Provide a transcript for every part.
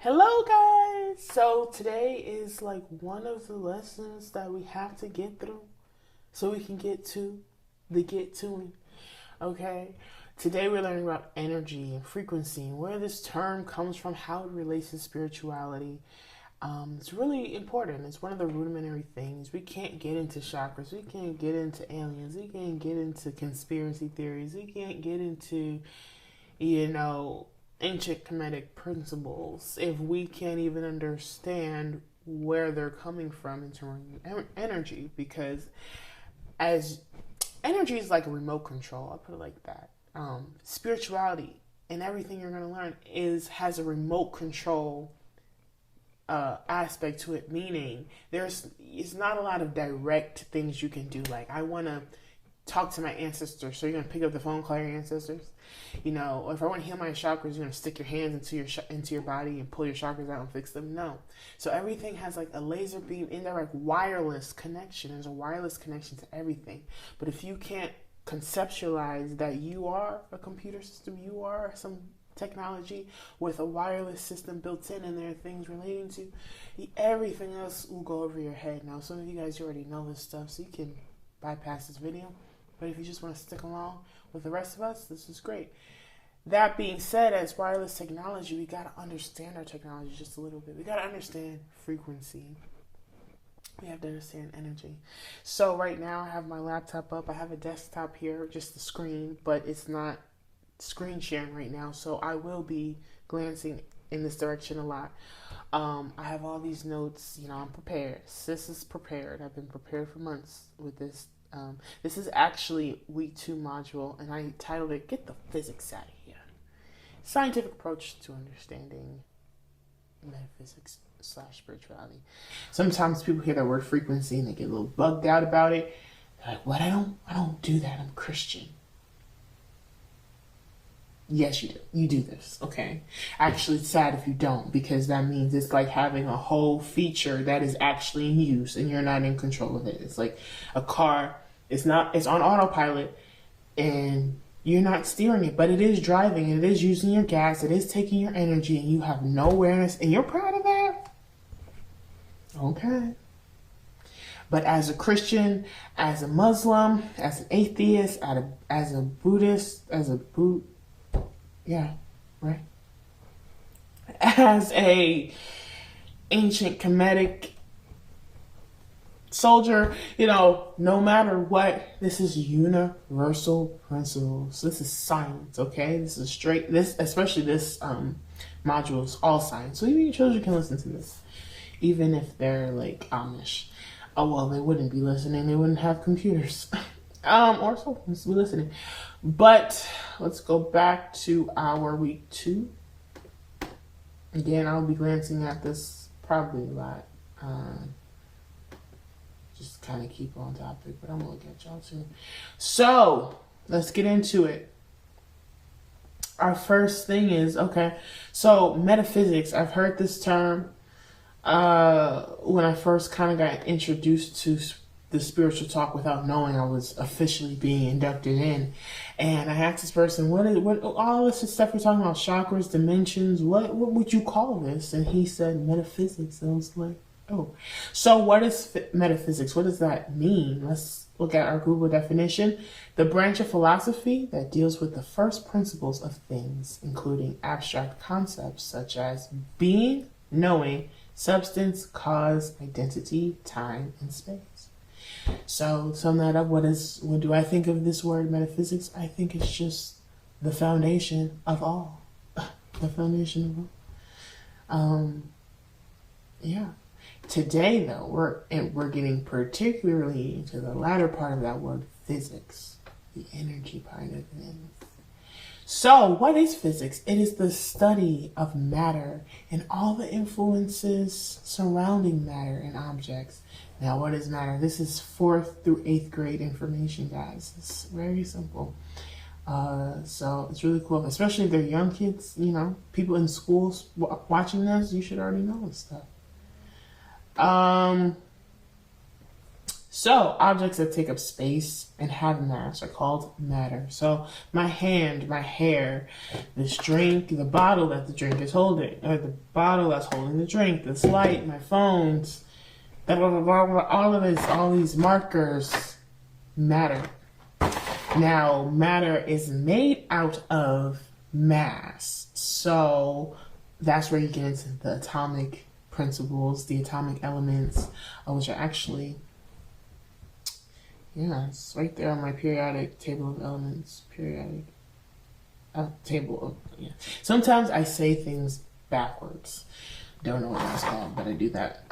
Hello, guys. So today is like one of the lessons that we have to get through so we can get to the get toing. Okay. Today we're learning about energy and frequency and where this term comes from, how it relates to spirituality. It's really important. It's one of the rudimentary things. We can't get into chakras. We can't get into aliens. We can't get into conspiracy theories. We can't get into, you know, ancient Kemetic principles if we can't even understand where they're coming from in terms of energy. Because as energy is like a remote control, I'll put it like that. Spirituality and everything you're going to learn has a remote control aspect to it, meaning it's not a lot of direct things you can do. Like, I want to talk to my ancestors, so you're gonna pick up the phone, call your ancestors. You know, or if I want to heal my chakras, you're gonna stick your hands into your body and pull your chakras out and fix them. No, so everything has like a laser beam, indirect wireless connection. There's a wireless connection to everything. But if you can't conceptualize that you are a computer system, you are some technology with a wireless system built in, and there are things relating to everything else will go over your head. Now, some of you guys, you already know this stuff, so you can bypass this video. But if you just want to stick along with the rest of us, this is great. That being said, as wireless technology, we got to understand our technology just a little bit. We got to understand frequency. We have to understand energy. So right now I have my laptop up. I have a desktop here, just the screen, but it's not screen sharing right now. So I will be glancing in this direction a lot. I have all these notes. You know, I'm prepared. Sis is prepared. I've been prepared for months with this. This is actually week 2 module, and I titled it "Get the Physics Out of Here." Scientific approach to understanding metaphysics / spirituality. Sometimes people hear the word frequency and they get a little bugged out about it. They're like, "What? I don't do that. I'm Christian." Yes, you do. You do this, okay? Actually, it's sad if you don't, because that means it's like having a whole feature that is actually in use and you're not in control of it. It's like a car. It's on autopilot and you're not steering it, but it is driving and it is using your gas. It is taking your energy and you have no awareness, and you're proud of that? Okay. But as a Christian, as a Muslim, as an atheist, as a Buddhist, yeah, right. As a ancient Kemetic soldier, you know, no matter what, this is universal principles. This is science, okay? This is straight. Especially this module is all science. So even your children can listen to this, even if they're like Amish. Oh well, they wouldn't be listening. They wouldn't have computers. Or so be listening. But let's go back to our week 2. Again, I'll be glancing at this probably a lot. Just kind of keep on topic, but I'm gonna look at y'all too. So let's get into it. Our first thing is, okay, so metaphysics. I've heard this term when I first kind of got introduced to the spiritual talk without knowing I was officially being inducted in. And I asked this person, what all this stuff we're talking about, chakras, dimensions, what would you call this? And he said metaphysics. And I was like, oh. So what is metaphysics? What does that mean? Let's look at our Google definition. The branch of philosophy that deals with the first principles of things, including abstract concepts such as being, knowing, substance, cause, identity, time, and space. So, sum that up. What do I think of this word metaphysics? I think it's just the foundation of all. The foundation of all. Yeah. Today, though, we're getting particularly into the latter part of that word, physics, the energy part of things. So, what is physics? It is the study of matter and all the influences surrounding matter and objects. Now, what is matter? This is 4th through 8th grade information, guys. It's very simple. So it's really cool, especially if they're young kids, you know, people in schools watching this, you should already know this stuff. So objects that take up space and have mass are called matter. So my hand, my hair, this drink, the bottle that the drink is holding, or the bottle that's holding the drink, this light, my phones, all of this, all these markers matter. Now, matter is made out of mass. So that's where you get into the atomic principles, the atomic elements, which are actually, yeah, it's right there on my periodic table of elements. Periodic table of, yeah. Sometimes I say things backwards. Don't know what that's called, but I do that.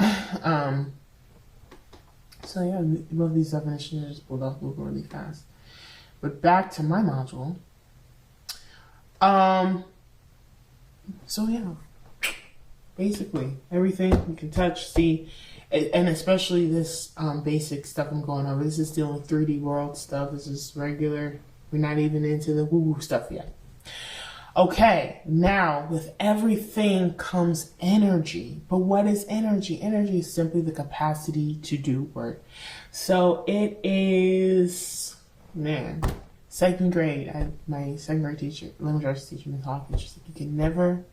So yeah, both these definitions I just pulled off Google really fast. But back to my module. So yeah, basically everything you can touch, see, and especially this basic stuff I'm going over. This is dealing with 3D world stuff. This is regular. We're not even into the woo-woo stuff yet. Okay, now with everything comes energy. But what is energy? Energy is simply the capacity to do work. So it is, man, second grade. My second grade teacher, language arts teacher, Ms. Hawkins, she said you can never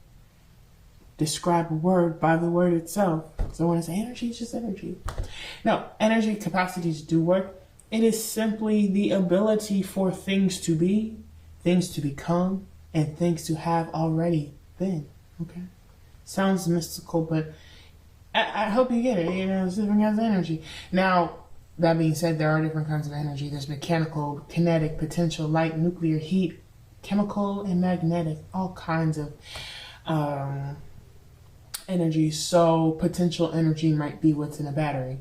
describe a word by the word itself. So when I say energy, it's just energy. No, energy, capacity to do work. It is simply the ability for things to be, things to become, and things to have already been. Okay? Sounds mystical, but I hope you get it. You know, it's different kinds of energy. Now, that being said, there are different kinds of energy. There's mechanical, kinetic, potential, light, nuclear, heat, chemical, and magnetic. All kinds of energy. So potential energy might be what's in a battery,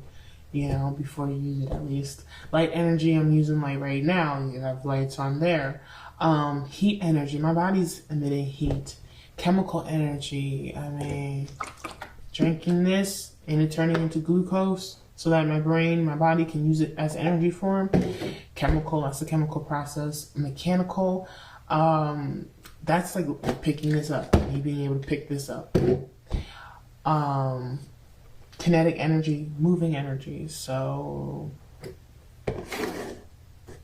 you know, before you use it at least. Light energy, I'm using light right now. You have lights on there. Heat energy, my body's emitting heat. Chemical energy, I mean, drinking this and it turning into glucose so that my brain, my body can use it as energy form. Chemical, that's a chemical process. Mechanical, that's like picking this up, me being able to pick this up. Kinetic energy, moving energy, so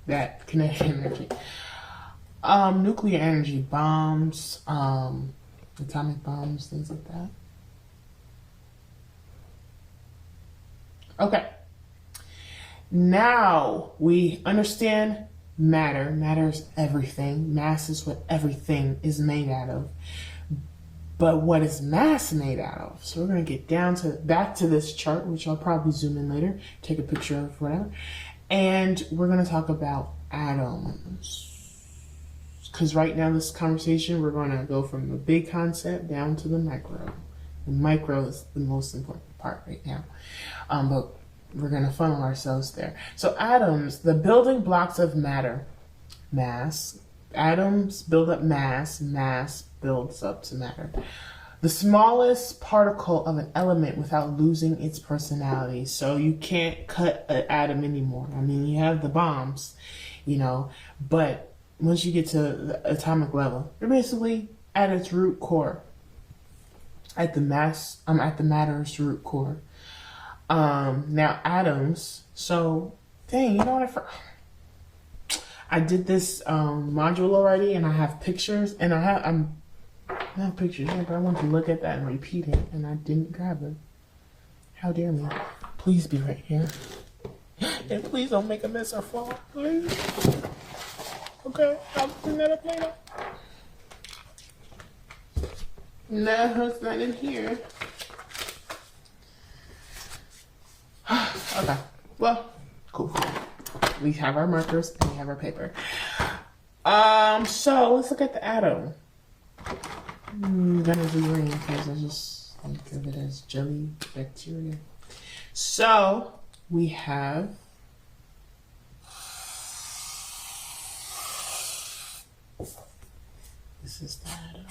that kinetic energy. Nuclear energy, bombs, atomic bombs, things like that. Okay. Now we understand matter. Matter is everything. Mass is what everything is made out of. But what is mass made out of? So we're going to get back to this chart, which I'll probably zoom in later, take a picture of whatever. And we're going to talk about atoms. Because right now, this conversation, we're going to go from the big concept down to the micro. The micro is the most important part right now. But we're going to funnel ourselves there. So atoms, the building blocks of matter, mass. Atoms build up mass. Mass builds up to matter. The smallest particle of an element without losing its personality. So you can't cut an atom anymore. I mean, you have the bombs, you know, but once you get to the atomic level, you're basically at its root core, at the matter's root core. Now atoms. So, dang, you know what? I did this module already, and I have pictures, and I have pictures here, but I want to look at that and repeat it, and I didn't grab it. How dare me? Please be right here, and please don't make a mess or fall, please. Okay, I'll bring that up later. No, it's not in here. Okay, well, cool. We have our markers and we have our paper. So let's look at the atom. I'm gonna do green because I just think of it as jelly bacteria. So we have this is the atom.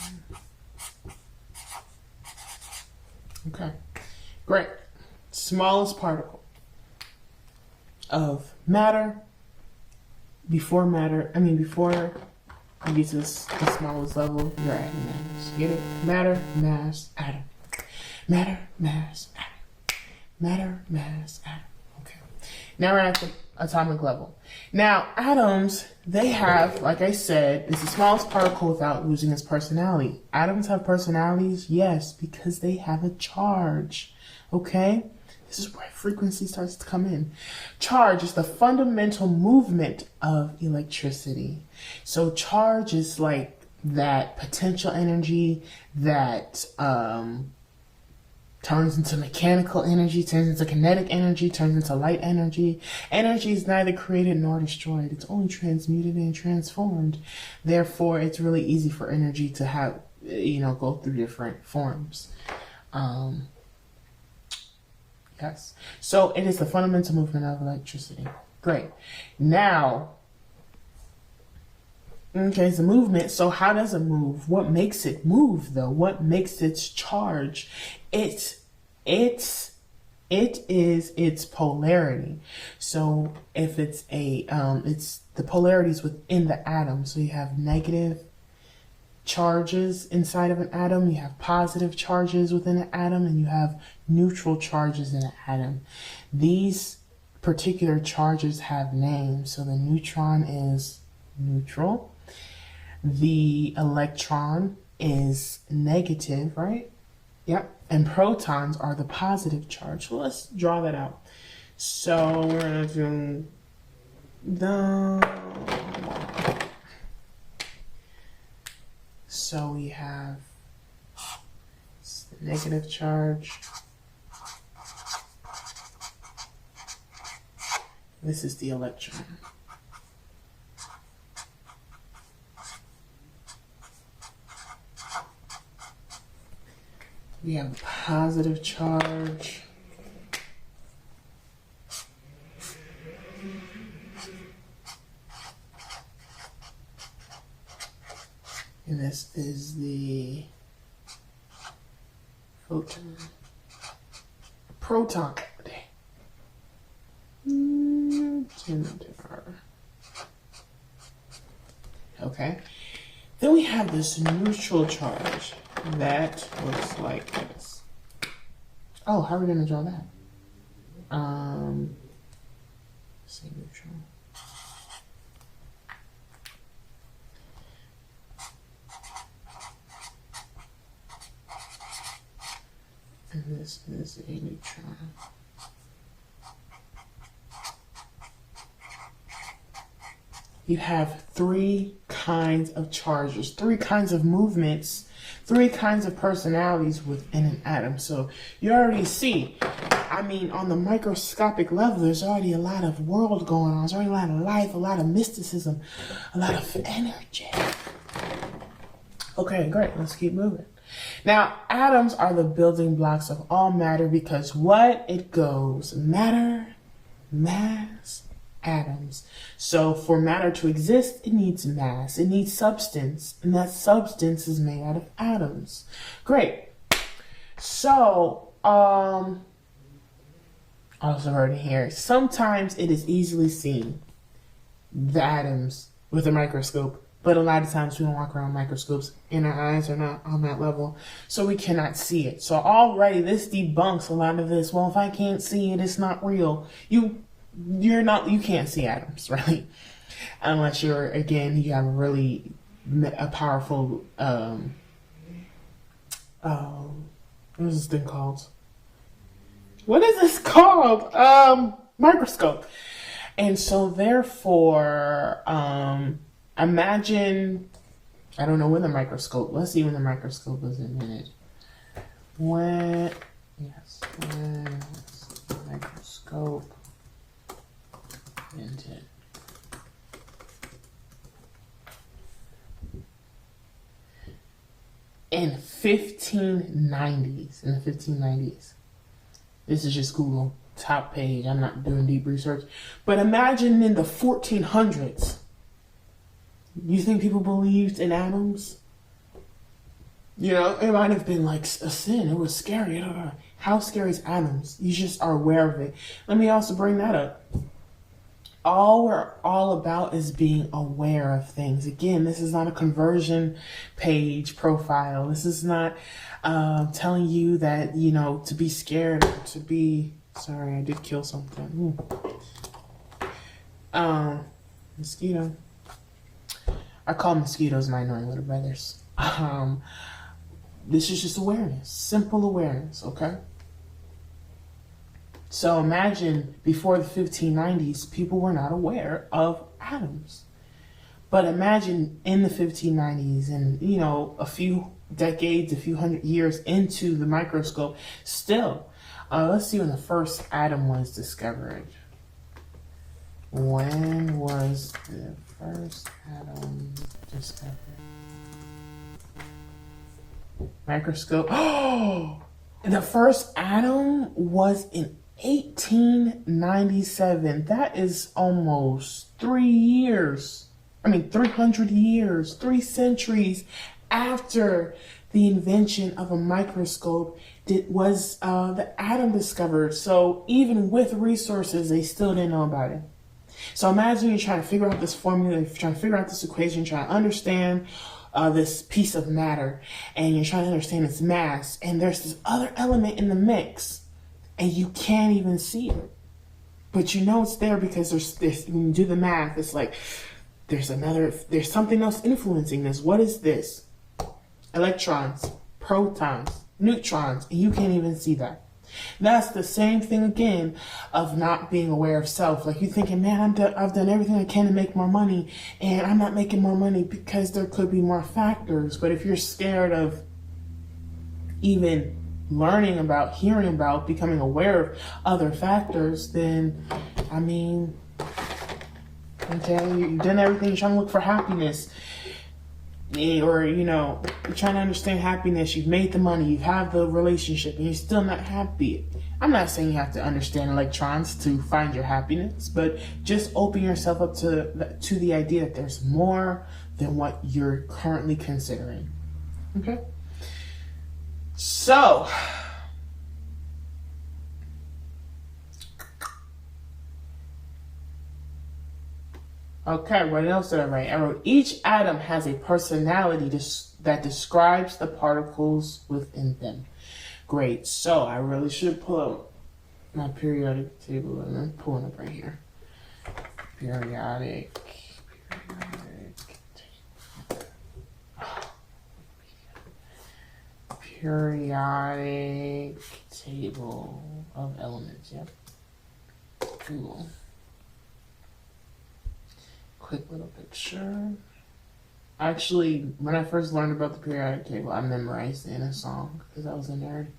Okay, great. Smallest particle of matter. Before you get to the smallest level, you're at mass. Get it? Matter, mass, atom. Matter, mass, atom. Matter, mass, atom. Okay. Now we're at the atomic level. Now, atoms, they have, like I said, it's the smallest particle without losing its personality. Atoms have personalities, yes, because they have a charge. Okay? This is where frequency starts to come in. Charge is the fundamental movement of electricity. So charge is like that potential energy that turns into mechanical energy, turns into kinetic energy, turns into light energy. Energy is neither created nor destroyed. It's only transmuted and transformed. Therefore, it's really easy for energy to have, go through different forms. Yes. So it is the fundamental movement of electricity. Great. Now, okay, it's a movement. So how does it move? What makes it move, though? What makes its charge? It is its polarity. So if it's it's the polarities within the atom. So you have negative charges inside of an atom, you have positive charges within an atom, and you have neutral charges in an atom. These particular charges have names. So the neutron is neutral. The electron is negative, right? Yep. And protons are the positive charge. So let's draw that out. So we're going to do so we have the negative charge. This is the electron. We have the positive charge. And this is the proton. Okay. Then we have this neutral charge that looks like this. Oh, how are we going to draw that? Say neutral. And this is a neutron. You have three kinds of charges, three kinds of movements, three kinds of personalities within an atom. So you already see, on the microscopic level, there's already a lot of world going on. There's already a lot of life, a lot of mysticism, a lot of energy. Okay, great. Let's keep moving. Now, atoms are the building blocks of all matter because what? It goes matter, mass, atoms. So for matter to exist, it needs mass, it needs substance, and that substance is made out of atoms. Great. So, also heard here, sometimes it is easily seen, the atoms with a microscope, but a lot of times we don't walk around with microscopes and our eyes are not on that level, so we cannot see it. So already this debunks a lot of this. Well, if I can't see it, it's not real. You can't see atoms, right? Unless you have a powerful, what is this thing called? What is this called? Microscope. And so therefore, imagine, I don't know when the microscope, let's see when the microscope was invented. When the microscope invented. In the 1590s. This is just Google, top page. I'm not doing deep research. But imagine in the 1400s. You think people believed in atoms? It might have been like a sin. It was scary. How scary is atoms? You just are aware of it. Let me also bring that up. All we're all about is being aware of things. Again, this is not a conversion page profile. This is not telling you that, to be scared or to be... Sorry, I did kill something. Mosquito. I call mosquitoes my annoying little brothers. This is just awareness, simple awareness, okay? So imagine before the 1590s, people were not aware of atoms. But imagine in the 1590s and, a few decades, a few hundred years into the microscope, still, let's see when the first atom was discovered. When was the first atom discovered? Microscope. Oh, the first atom was in 1897. That is almost 300 years, 3 centuries after the invention of a microscope was the atom discovered. So even with resources, they still didn't know about it. So imagine you're trying to figure out this formula, you're trying to figure out this equation, you're trying to understand this piece of matter, and you're trying to understand its mass, and there's this other element in the mix, and you can't even see it. But you know it's there because there's when you do the math, it's like there's something else influencing this. What is this? Electrons, protons, neutrons, and you can't even see that. That's the same thing again of not being aware of self. Like you're thinking, man, I've done everything I can to make more money, and I'm not making more money because there could be more factors. But if you're scared of even learning about, hearing about, becoming aware of other factors, then, okay, you've done everything, you're trying to look for happiness. Or, you're trying to understand happiness, you've made the money, you have the relationship, and you're still not happy. I'm not saying you have to understand electrons to find your happiness, but just open yourself up to the idea that there's more than what you're currently considering. Okay? So, okay, what else did I write? I wrote, each atom has a personality that describes the particles within them. Great. So I really should pull up my periodic table, and I'm pulling up right here. Periodic table of elements. Yep. Google. Quick little picture. Actually, when I first learned about the periodic table, I memorized it in a song because I was a nerd.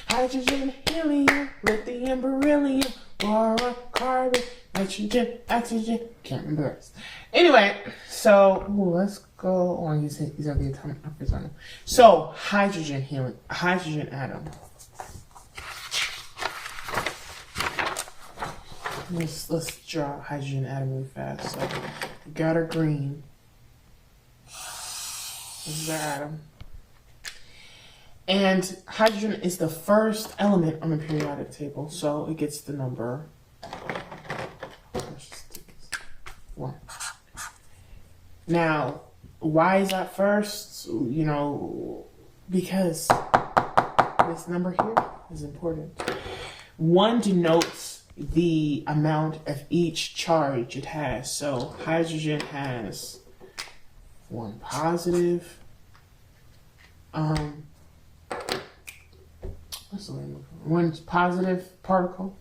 Hydrogen, helium, lithium, beryllium, boron, carbon, nitrogen, oxygen. Can't remember the rest. Anyway, so let's go on. These are the atomic numbers on them. So hydrogen, helium, hydrogen atom. Let's draw a hydrogen atom really fast. So we got our green. This is our atom. And hydrogen is the first element on the periodic table, so it gets the number 1. Now, why is that first? Because this number here is important. 1 denotes the amount of each charge it has. So hydrogen has 1 positive. What's the word? 1 positive particle.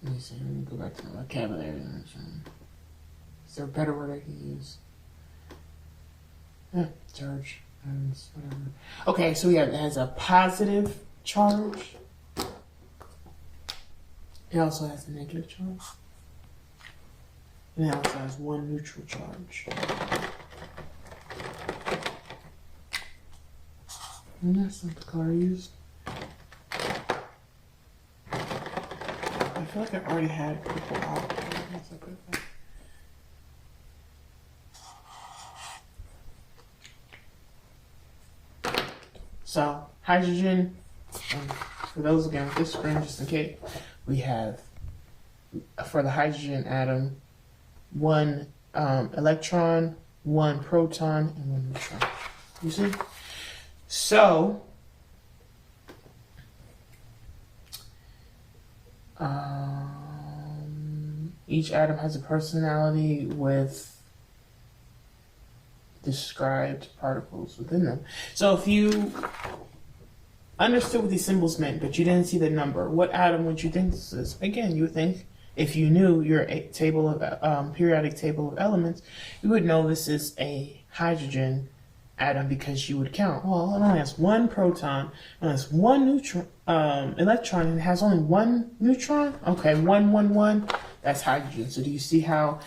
Let me see. Let me go back to my vocabulary. Is there a better word I can use? Charge. Whatever. Okay, so it has a positive charge. It also has a negative charge. And it also has 1 neutral charge. And that's not the color I used. I feel like I already had purple out. That's not good. So, hydrogen, for those again with this screen, just in case, we have, for the hydrogen atom, 1 electron, 1 proton, and 1 neutron. You see? So, Each atom has a personality with described particles within them. So if you understood what these symbols meant, but you didn't see the number, what atom would you think this is? Again, you would think, if you knew your table of periodic table of elements, you would know this is a hydrogen atom because you would count. Well, it only has one proton, it has one neutron, electron, and it has only one neutron. Okay, 111. That's hydrogen. So do you see how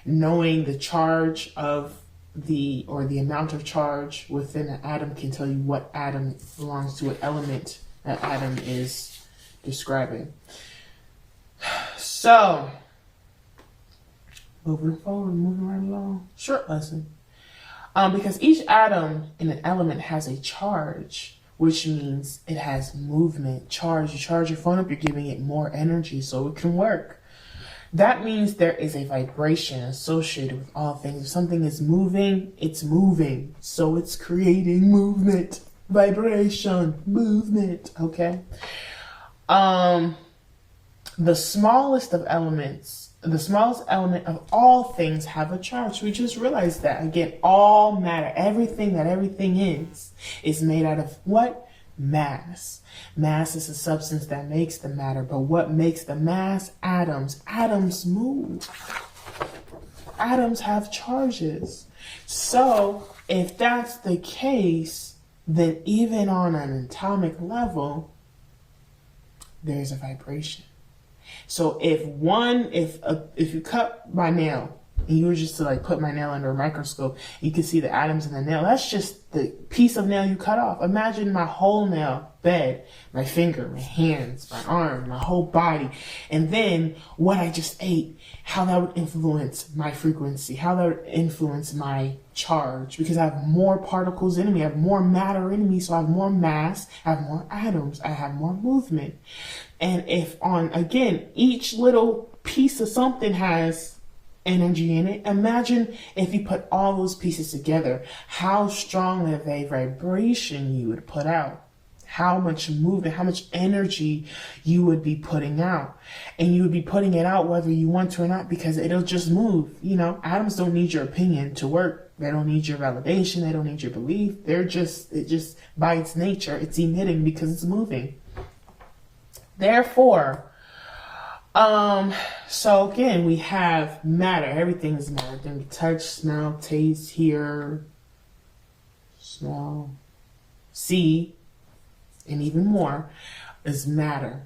knowing the charge of the amount of charge within an atom can tell you what atom belongs to what element that atom is describing? So, moving forward, moving right along. Short lesson. Because each atom in an element has a charge, which means it has movement, charge. You charge your phone up, you're giving it more energy so it can work. That means there is a vibration associated with all things. If something is moving, it's moving. So it's creating movement, vibration, movement, okay? The smallest of elements, the smallest element of all things have a charge. We just realized that. Again, all matter, everything that everything is made out of what? Mass. Mass is a substance that makes the matter, but what makes the mass? Atoms. Atoms move. Atoms have charges. So if that's the case, then even on an atomic level, there's a vibration. So if you cut my nail and you were just to like put my nail under a microscope, you can see the atoms in the nail. That's just the piece of nail you cut off. Imagine my whole nail bed, my finger, my hands, my arm, my whole body. And then what I just ate, how that would influence my frequency, how that would influence my charge, because I have more particles in me, I have more matter in me, so I have more mass, I have more atoms, I have more movement. And if again, each little piece of something has energy in it, imagine if you put all those pieces together, how strong of a vibration you would put out, how much movement, how much energy you would be putting out. And you would be putting it out whether you want to or not, because it'll just move. You know, atoms don't need your opinion to work. They don't need your validation. They don't need your belief. It just by its nature, it's emitting because it's moving. Therefore, so again, we have matter. Everything is matter. Then we touch, smell, taste, hear, smell, see, and even more is matter.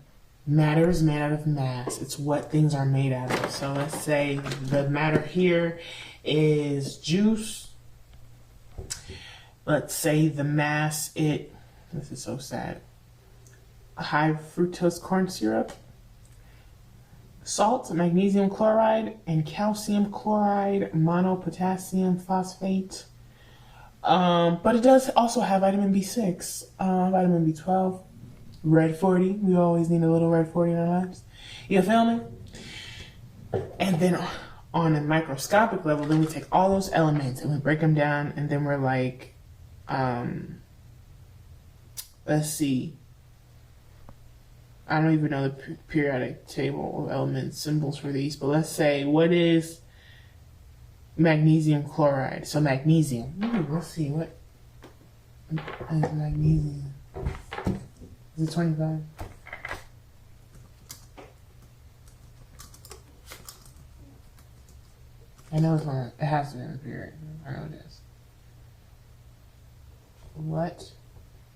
Matter is made out of mass. It's what things are made out of. So let's say the matter here is juice. Let's say the mass, this is so sad, high fructose corn syrup, salt, magnesium chloride, and calcium chloride, monopotassium phosphate. But it does also have vitamin B6, vitamin B12, red 40. We always need a little red 40 in our lives. You feel me? And then on a microscopic level, then we take all those elements and we break them down, and then we're like, let's see. I don't even know the periodic table of elements symbols for these, but let's say, what is magnesium chloride? So magnesium. Let's see, what is magnesium? Is it 25? I know it's one. It has to be in the period. I know it is. What?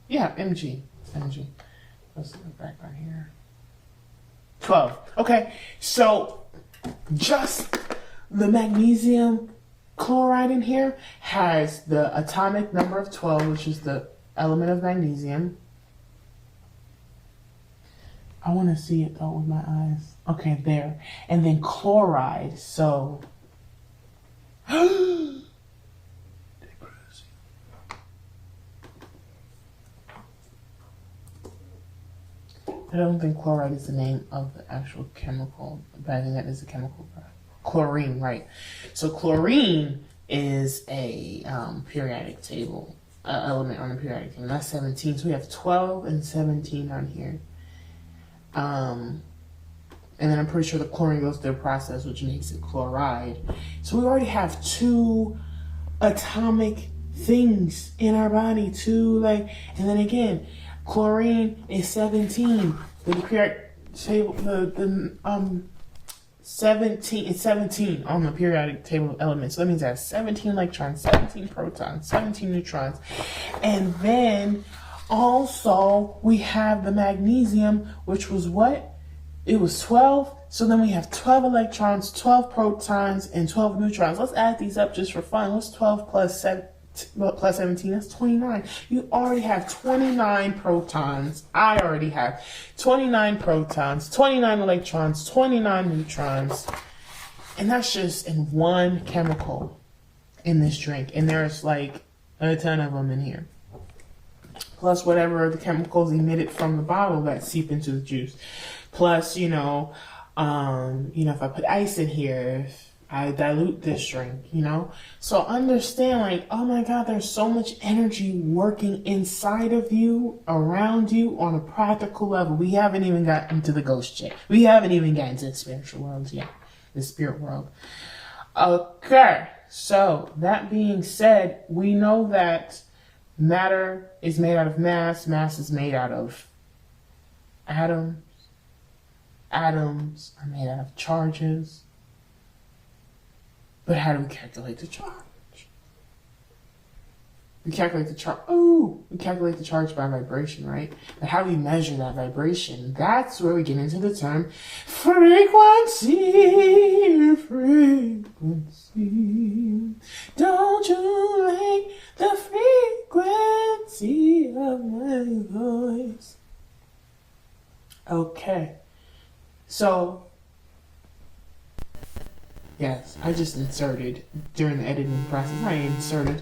Yeah, Mg. Let's look back on here. 12. Okay, so just the magnesium chloride in here has the atomic number of 12, which is the element of magnesium. I want to see it though with my eyes. Okay, there. And then chloride, so I don't think chloride is the name of the actual chemical, but I think that is a chemical. Chlorine, right. So chlorine is a periodic table element on the periodic table. That's 17. So we have 12 and 17 on here. And then I'm pretty sure the chlorine goes through a process which makes it chloride. So we already have 2 atomic things in our body, and then again, chlorine is 17. The periodic table, 17, it's 17 on the periodic table of elements. So that means it has 17 electrons, 17 protons, 17 neutrons. And then also we have the magnesium, which was what? It was 12. So then we have 12 electrons, 12 protons, and 12 neutrons. Let's add these up just for fun. What's 12 plus 17? That's 29. You already have 29 protons. I already have 29 protons, 29 electrons, 29 neutrons. And that's just in one chemical in this drink. And there's like a ton of them in here. Plus whatever the chemicals emitted from the bottle that seep into the juice. Plus, if I put ice in here, if I dilute this drink, So understand, oh my God, there's so much energy working inside of you, around you, on a practical level. We haven't even gotten to the ghost yet. We haven't even gotten to the spiritual world yet. The spirit world. Okay, so that being said, we know that matter is made out of mass. Mass is made out of atoms. Atoms are made out of charges. But how do we calculate the charge? We calculate the charge. We calculate the charge by vibration, right? But how do we measure that vibration? That's where we get into the term frequency. Frequency. Don't you like the frequency of my voice? Okay. So, yes, I just inserted, during the editing process, I inserted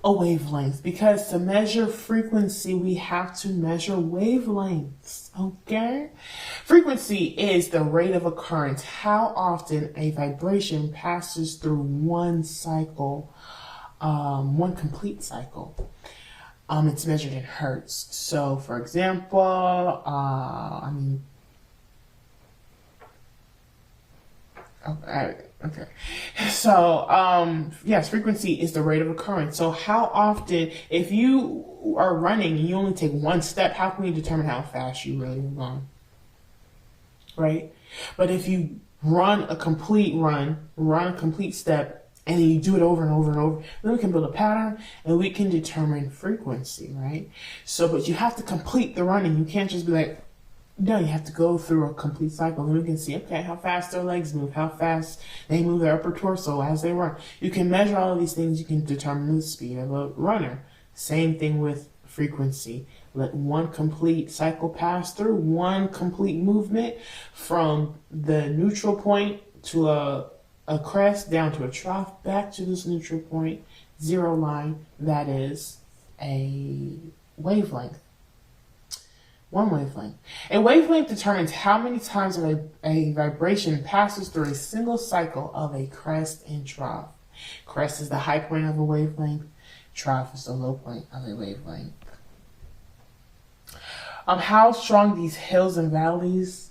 a wavelength. Because to measure frequency, we have to measure wavelengths, okay? Frequency is the rate of occurrence, how often a vibration passes through one cycle, one complete cycle. It's measured in hertz. So, for example, Okay. So, yes, frequency is the rate of occurrence. So how often, if you are running and you only take one step, how can you determine how fast you really are going? Right? But if you run a complete step, and then you do it over and over and over, then we can build a pattern and we can determine frequency, right? So, but you have to complete the running. You can't just be like, no, you have to go through a complete cycle. Then we can see, okay, how fast their legs move, how fast they move their upper torso as they run. You can measure all of these things. You can determine the speed of a runner. Same thing with frequency. Let one complete cycle pass through, one complete movement from the neutral point to a crest down to a trough, back to this neutral point, zero line. That is a wavelength. One wavelength. A wavelength determines how many times a vibration passes through a single cycle of a crest and trough. Crest is the high point of a wavelength. Trough is the low point of a wavelength. How strong these hills and valleys,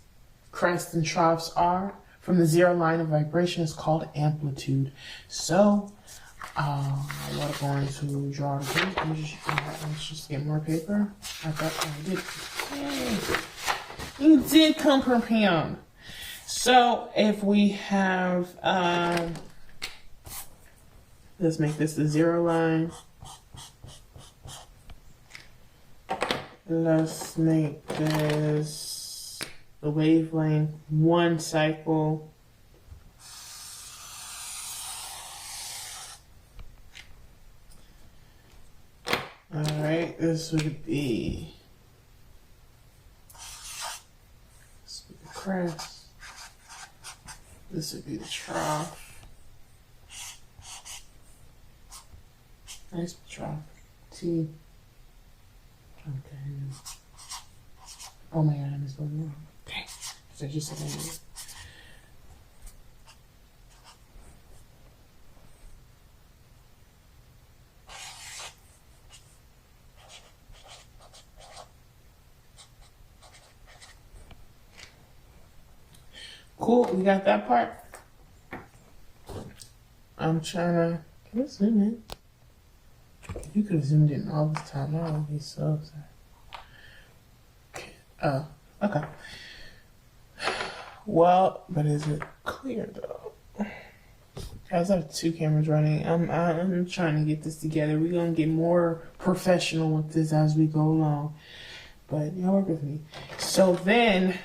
crests and troughs are from the zero line of vibration is called amplitude. So, we're going to draw the page. Let's just get more paper. I thought I did. Yay. You did come prepared. So, if we have, let's make this the zero line. Let's make this the wavelength, one cycle. Alright, this would be the crest. This would be the trough. Nice trough. T. Okay. Oh my god, I missed one more. Okay. So I just said I did. Cool, we got that part. I'm trying to, can I zoom in? If you could have zoomed in all this time, I would be so sad. Okay. Oh, okay. Well, but is it clear though? Guys, I have 2 cameras running. I'm trying to get this together. We're gonna get more professional with this as we go along. But y'all work with me. So then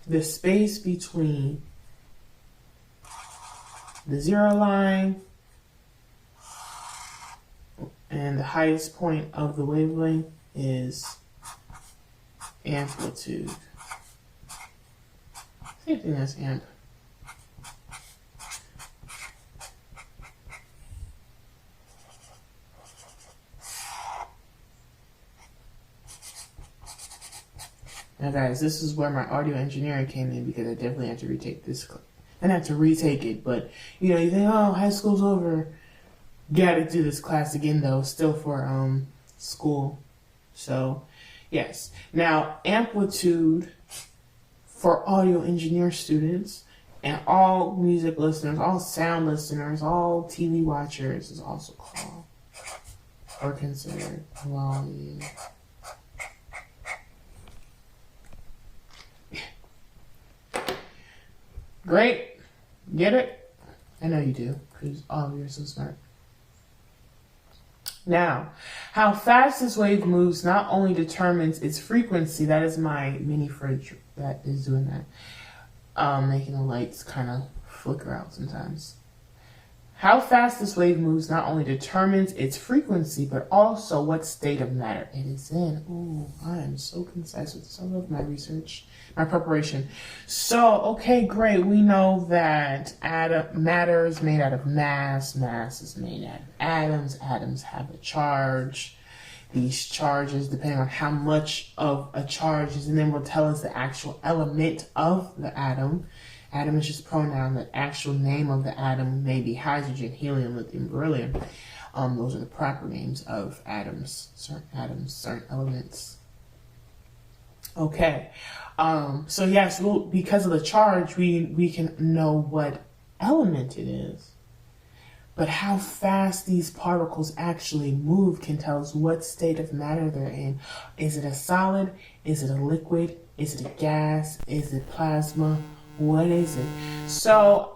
the space between the 0 line and the highest point of the wavelength is amplitude. Same thing as amp. Now guys, this is where my audio engineering came in, because I definitely had to retake this. And I had to retake it, but you know, you think, oh, high school's over. Gotta do this class again though, still for school. So yes. Now amplitude for audio engineer students and all music listeners, all sound listeners, all TV watchers is also called or considered volume. Great. Get it? I know you do, because all of you are so smart. Now, how fast this wave moves not only determines its frequency, that is my mini fridge that is doing that, making the lights kind of flicker out sometimes. How fast this wave moves not only determines its frequency, but also what state of matter it is in. Ooh, I am so concise with this. I love my research, my preparation. So, okay, great. We know that matter is made out of mass. Mass is made out of atoms. Atoms have a charge. These charges, depending on how much of a charge is, and then will tell us the actual element of the atom. Atom is just pronoun. The actual name of the atom may be hydrogen, helium, lithium, beryllium. Those are the proper names of atoms, certain elements. Okay. So yes, because of the charge, we can know what element it is. But how fast these particles actually move can tell us what state of matter they're in. Is it a solid? Is it a liquid? Is it a gas? Is it plasma? What is it? So,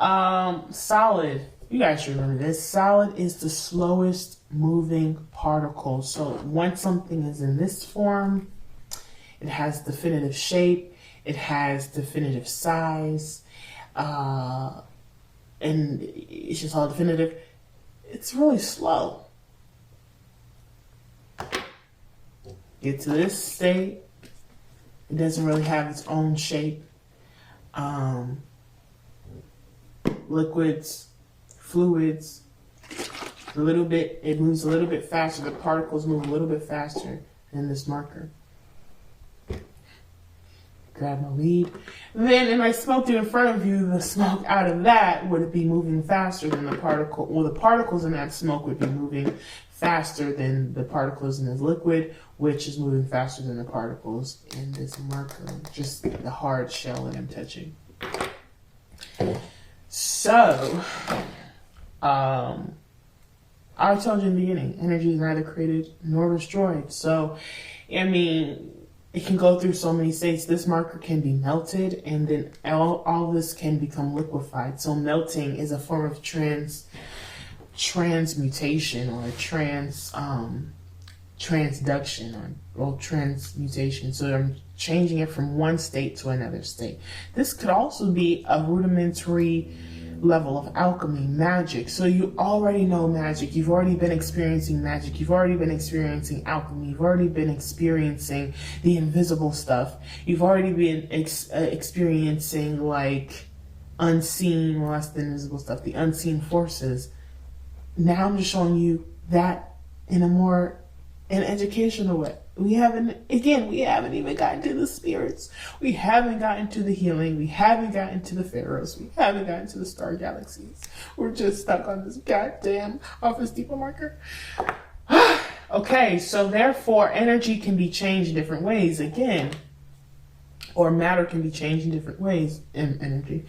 solid, you guys should remember this. Solid is the slowest moving particle. So once something is in this form, it has definitive shape, it has definitive size, and it's just all definitive. It's really slow. Get to this state, it doesn't really have its own shape. Liquids, fluids, it moves a little bit faster. The particles move a little bit faster than this marker. Grab my lead. Then, if I smoked it in front of you, the smoke out of that would be moving faster than the particle. Well, the particles in that smoke would be moving faster than the particles in this liquid, which is moving faster than the particles in this marker, just the hard shell that I'm touching. So, I told you in the beginning, energy is neither created nor destroyed. So, I mean, it can go through so many states. This marker can be melted, and then all this can become liquefied. So melting is a form of transmutation or transduction or transmutation. So I'm changing it from one state to another state. This could also be a rudimentary level of alchemy, magic. So you already know magic. You've already been experiencing magic. You've already been experiencing alchemy. You've already been experiencing the invisible stuff. You've already been experiencing like unseen, well, that's the invisible stuff, the unseen forces. Now I'm just showing you that in an educational way. We haven't even gotten to the spirits. We haven't gotten to the healing. We haven't gotten to the pharaohs. We haven't gotten to the star galaxies. We're just stuck on this goddamn office depot marker. Okay, so therefore energy can be changed in different ways. Again, or matter can be changed in different ways in energy.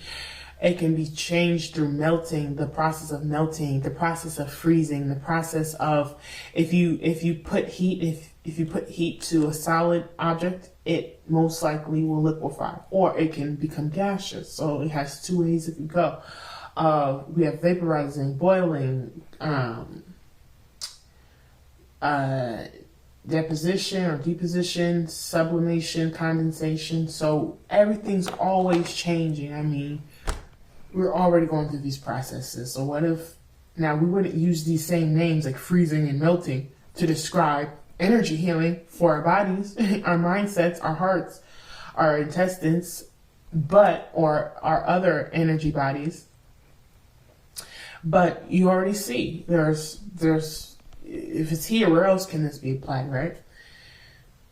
It can be changed through melting, the process of melting, the process of freezing, the process of if you put heat to a solid object, it most likely will liquefy, or it can become gaseous. So it has two ways it can go. We have vaporizing, boiling, deposition or deposition, sublimation, condensation. So everything's always changing. I mean, we're already going through these processes. So what if now we wouldn't use these same names like freezing and melting to describe energy healing for our bodies, our mindsets, our hearts, our intestines, or our other energy bodies. But you already see there's if it's here, where else can this be applied, right?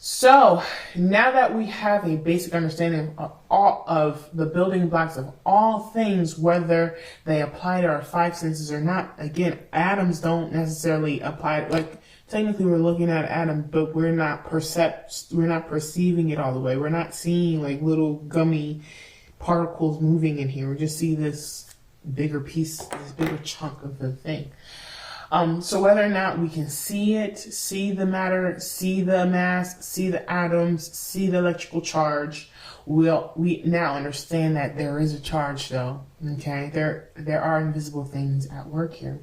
So now that we have a basic understanding of all of the building blocks of all things, whether they apply to our five senses or not, again, atoms don't necessarily apply. Like technically, we're looking at atom, but we're not perceiving it all the way. We're not seeing like little gummy particles moving in here. We just see this bigger piece, this bigger chunk of the thing. So whether or not we can see it, see the matter, see the mass, see the atoms, see the electrical charge, we now understand that there is a charge though. Okay, there are invisible things at work here.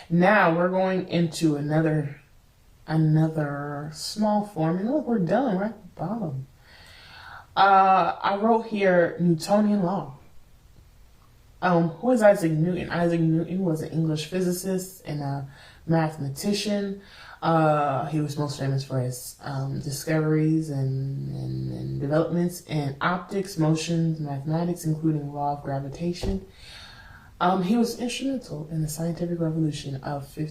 Now we're going into another small form, and look, we're done right at the bottom. I wrote here Newtonian law. Who is Isaac Newton? Isaac Newton was an English physicist and a mathematician. He was most famous for his discoveries and developments in optics, motions, mathematics, including law of gravitation. He was instrumental in the scientific revolution of the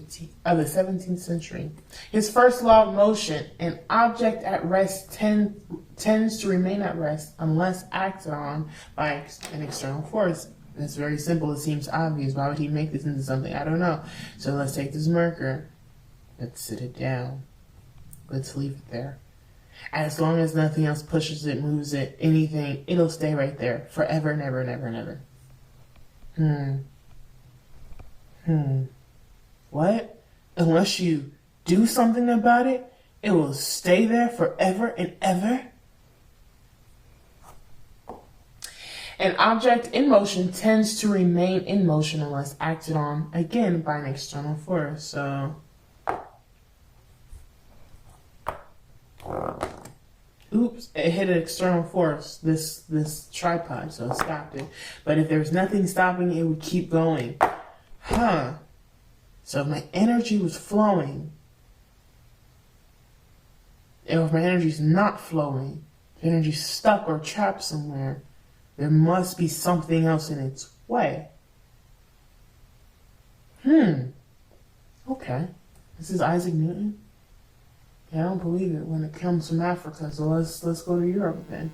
17th century. His first law of motion: an object at rest tends to remain at rest unless acted on by an external force. It's very simple. It seems obvious. Why would he make this into something? I don't know. So let's take this marker. Let's sit it down. Let's leave it there. As long as nothing else pushes it, moves it, anything, it'll stay right there forever, never, never, never. What? Unless you do something about it, it will stay there forever and ever? An object in motion tends to remain in motion unless acted on, again, by an external force. So, oops, it hit an external force, this tripod, so it stopped it. But if there was nothing stopping it, would keep going. So if my energy was flowing, and if my energy's not flowing, if energy's stuck or trapped somewhere, there must be something else in its way. Okay. This is Isaac Newton. Yeah, I don't believe it when it comes from Africa, so let's go to Europe then.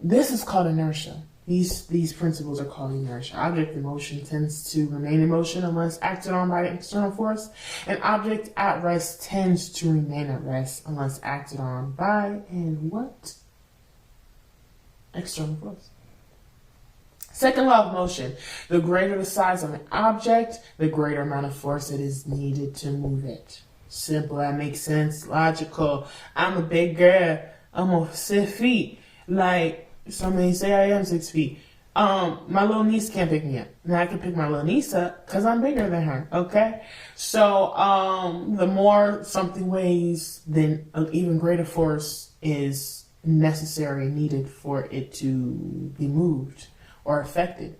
This is called inertia. These principles are called inertia. Object in motion tends to remain in motion unless acted on by an external force. An object at rest tends to remain at rest unless acted on by and what? External force. Second law of motion: the greater the size of an object, the greater amount of force it is needed to move it. Simple, that makes sense, logical. I'm a big girl. I'm over 6 feet. Like some may say I am 6 feet. My little niece can't pick me up. Now I can pick my little niece up because I'm bigger than her, okay? So the more something weighs, then an even greater force is necessary, needed for it to be moved or affected.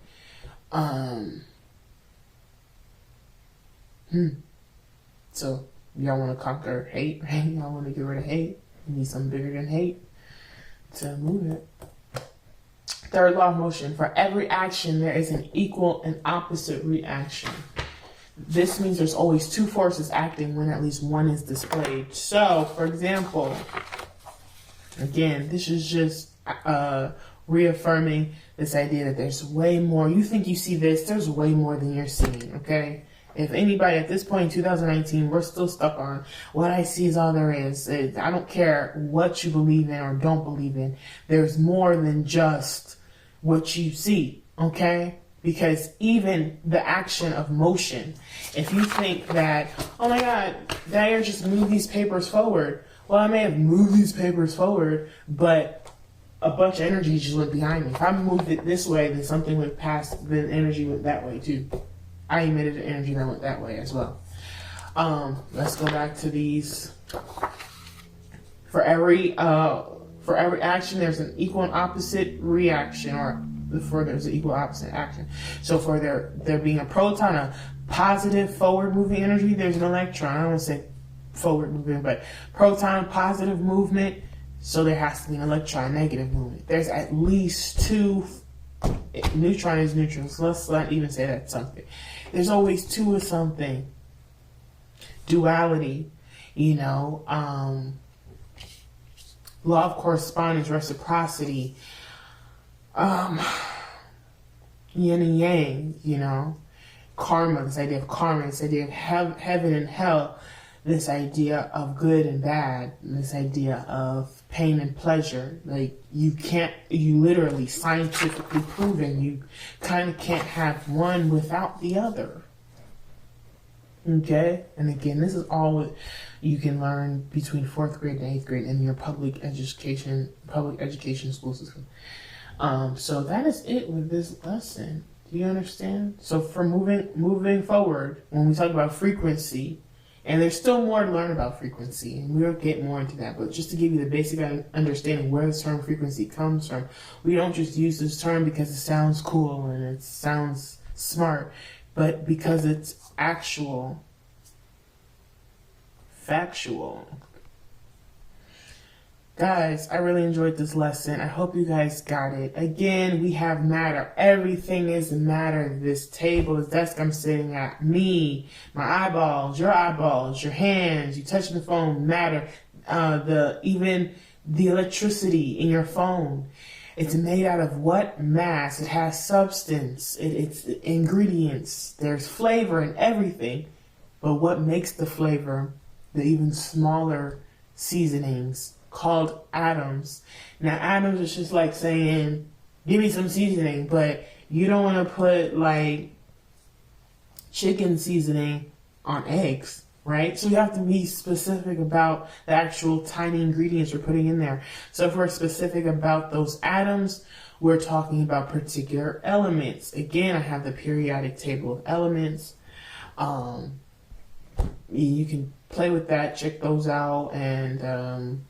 So y'all want to conquer hate, right? Y'all want to get rid of hate. You need something bigger than hate to move it. Third law of motion: for every action there is an equal and opposite reaction. This means there's always two forces acting when at least one is displayed. So, for example, again, this is just reaffirming this idea that there's way more. You think you see this, there's way more than you're seeing, okay? If anybody at this point in 2019, we're still stuck on what I see is all there is. I don't care what you believe in or don't believe in. There's more than just what you see, okay? Because even the action of motion, if you think that, oh my God, Dyer just moved these papers forward. Well, I may have moved these papers forward, but a bunch of energy just went behind me. If I moved it this way, then something went past, then energy went that way too. I emitted an energy that went that way as well. Let's go back to these. For every action, there's an equal and opposite reaction, or before there's an equal opposite action. So for there being a proton, a positive forward moving energy, there's an electron. I don't want to say forward moving, but proton, positive movement. So there has to be an electron, negative movement. There's at least two. Neutron is neutral, so let's not even say that's something. There's always two of something. Duality, law of correspondence, reciprocity, yin and yang, karma, this idea of karma, this idea of heaven and hell, this idea of good and bad, this idea of pain and pleasure. Like, you literally scientifically proven, you kind of can't have one without the other. Okay? And again, this is all you can learn between 4th grade and 8th grade in your public education school system. So that is it with this lesson. Do you understand? So for moving forward, when we talk about frequency, and there's still more to learn about frequency, and we'll get more into that. But just to give you the basic understanding where the term frequency comes from, we don't just use this term because it sounds cool and it sounds smart, but because it's actual, factual. Guys, I really enjoyed this lesson. I hope you guys got it. Again, we have matter. Everything is matter. This table, this desk I'm sitting at, me, my eyeballs, your hands, you touching the phone, matter. Even the electricity in your phone. It's made out of what? Mass. It has substance. It's ingredients. There's flavor in everything. But what makes the flavor? The even smaller seasonings, called atoms. Now, atoms is just like saying, give me some seasoning, but you don't want to put like chicken seasoning on eggs, right? So you have to be specific about the actual tiny ingredients we're putting in there. So if we're specific about those atoms, we're talking about particular elements. Again, I have the periodic table of elements. You can play with that, check those out, and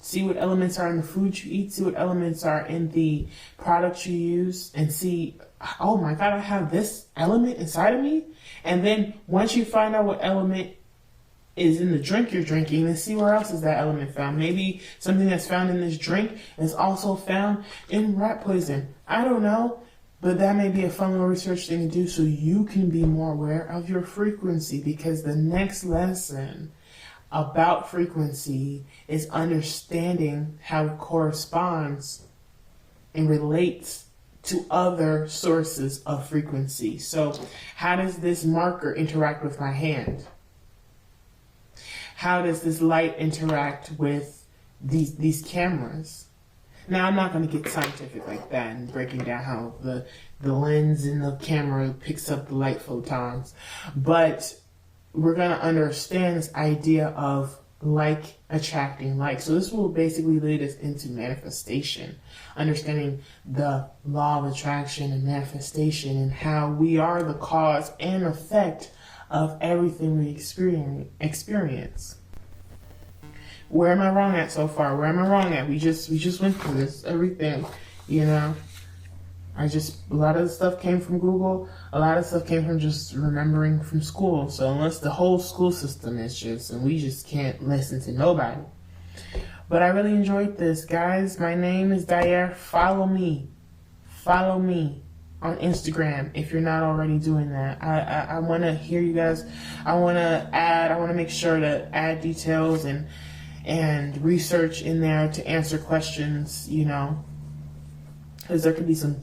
see what elements are in the food you eat, see what elements are in the products you use, and see, oh my God, I have this element inside of me. And then once you find out what element is in the drink you're drinking, then see where else is that element found. Maybe something that's found in this drink is also found in rat poison. I don't know, but that may be a fun little research thing to do so you can be more aware of your frequency, because the next lesson about frequency is understanding how it corresponds and relates to other sources of frequency. So how does this marker interact with my hand? How does this light interact with these cameras? Now, I'm not going to get scientific like that and breaking down how the lens in the camera picks up the light photons, but we're going to understand this idea of like attracting like. So this will basically lead us into manifestation, understanding the law of attraction and manifestation, and how we are the cause and effect of everything we experience. Where am I wrong at so far? Where am I wrong at? We just went through this, everything, a lot of the stuff came from Google. A lot of stuff came from just remembering from school. So unless the whole school system is and we just can't listen to nobody. But I really enjoyed this, guys. My name is Dyer. Follow me on Instagram if you're not already doing that. I want to hear you guys. I want to make sure to add details and research in there to answer questions, because there could be some,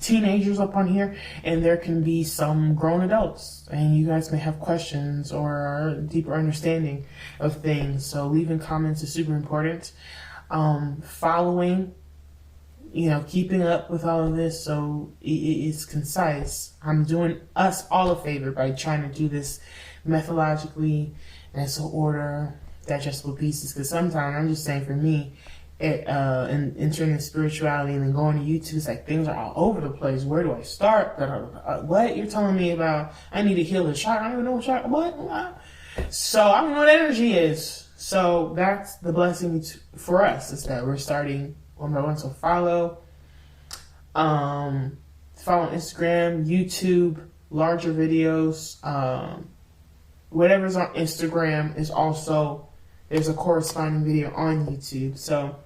teenagers up on here, and there can be some grown adults, and you guys may have questions or a deeper understanding of things. So leaving comments is super important. Following, keeping up with all of this so it's concise. I'm doing us all a favor by trying to do this methodologically and so order digestible pieces, because sometimes, I'm just saying for me, and entering the spirituality and then going to YouTube, it's like things are all over the place. Where do I start? What you're telling me about? I need to heal the chakra. I don't even know what chakra. What? So I don't know what energy is. So that's the blessing for us, is that we're starting one by one. So follow Instagram, YouTube, larger videos. Whatever's on Instagram is also, there's a corresponding video on YouTube. So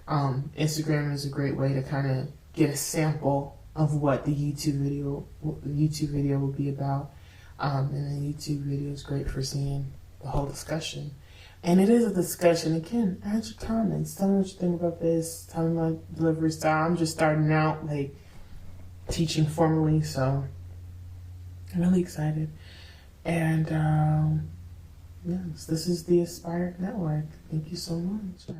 Instagram is a great way to kind of get a sample of what the YouTube video will be about. And the YouTube video is great for seeing the whole discussion. And it is a discussion. Again, add your comments. Tell me what you think about this. Tell me my delivery style. I'm just starting out, like, teaching formally, so I'm really excited. And yes, this is the Aspire Network. Thank you so much.